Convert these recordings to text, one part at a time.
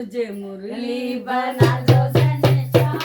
मुझे मुरली बना दो घनश्याम,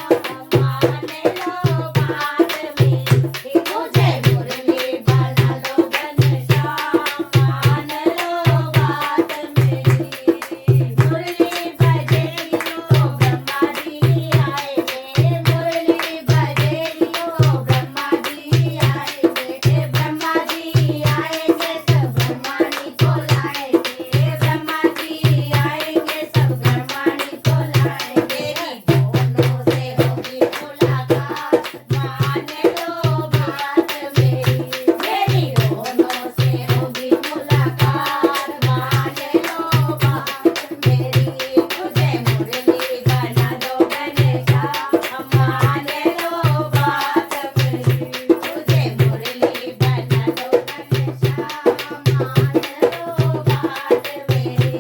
मान लो बात मेरी। मुझे मुरली बना दो घनश्याम, मान लो बात मेरी। मुरली बजेगी तो ब्रह्मा जी आएंगे, मुरली बजेगी तो ब्रह्मा जी आएंगे। ब्रह्मा जी आएंगे सब ब्रह्माणी को लाएंगे, ब्रह्मा जी आएंगे सब ब्रह्माणी को लाएंगे। दोनों से होगी मुलाकात, मान लो बात मेरी। मेरी दोनों से होगी मुलाकात, मान लो बात मेरी। मुझे मुरली बना दो घनश्याम, मान लो बात मेरी। मुझे मुरली बना दो घनश्याम, मान लो बात मेरी।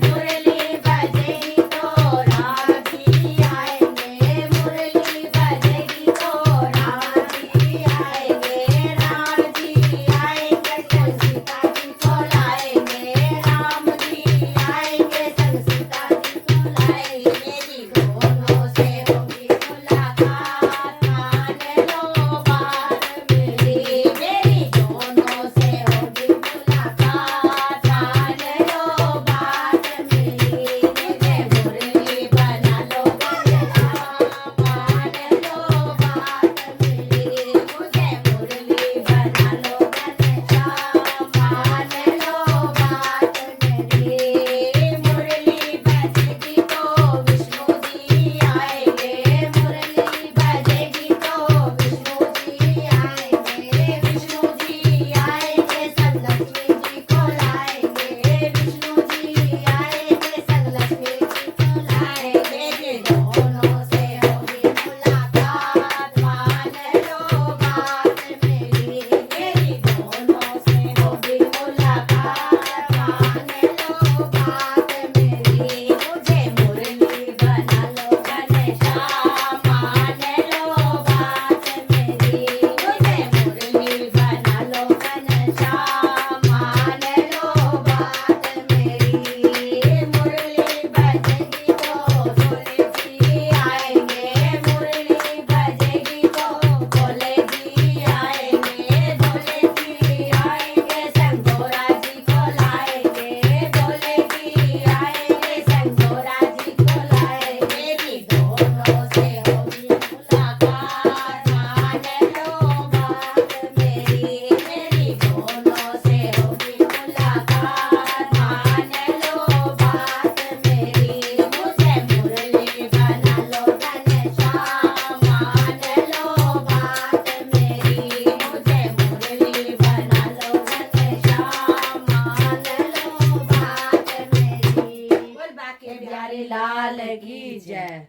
मुरली बजेगी तो राम जी आएंगे, मुरली बजेगी तो राम जी आएंगे। राम जी आएंगे संग सीता जी को लाएंगे, राम जी आएंगे संग सीता जी को लाएंगे। मेरी दोनों से होगी मुलाकात, मान लो बात मेरी। मेरी दोनों से होगी मुलाकात, मान लो बात मेरी। मुझे मुरली बना लो घनश्याम, मान लो बात मेरी। मुझे मुरली बना लो घनश्याम, मान लो बात मेरी। मुरली बजेगी तो विष्णु जी आएंगे, मुरली बजेगी तो विष्णु जी आएंगे। विष्णु जी आएंगे संग लक्ष्मी जी को लाएंगे, विष्णु जी आएंगे संग लक्ष्मी जी को लाएंगे। दोनों से होगी मुलाकात, मान लो बात मेरी। मेरी दोनों से होगी मुलाकात, मान लो बात मेरी। मुझे मुरली बना लो घनश्याम, मान लो बात मेरी। मुझे मुरली बना लो घनश्याम, मान लो बात मेरी। मुरली बजेगी तो भोले जी आएंगे, मुरली बजेगी तो भोले जी आएंगे। भोले जी आएंगे संग गोरा जी को लाएंगे, भोले जी आएंगे संग गोरा जी को लाएंगे। मेरी दोनों से होगी मुलाकात, मान लो बात मेरी। मेरी दोनों से होगी मुलाकात, मान लो बात मेरी। मुझे मुरली बना लो घनश्याम, मान लो बात मेरी। मुझे मुरली बना लो घनश्याम, मान लो बात मेरी। बोल बाके बिहारी लाल की जय।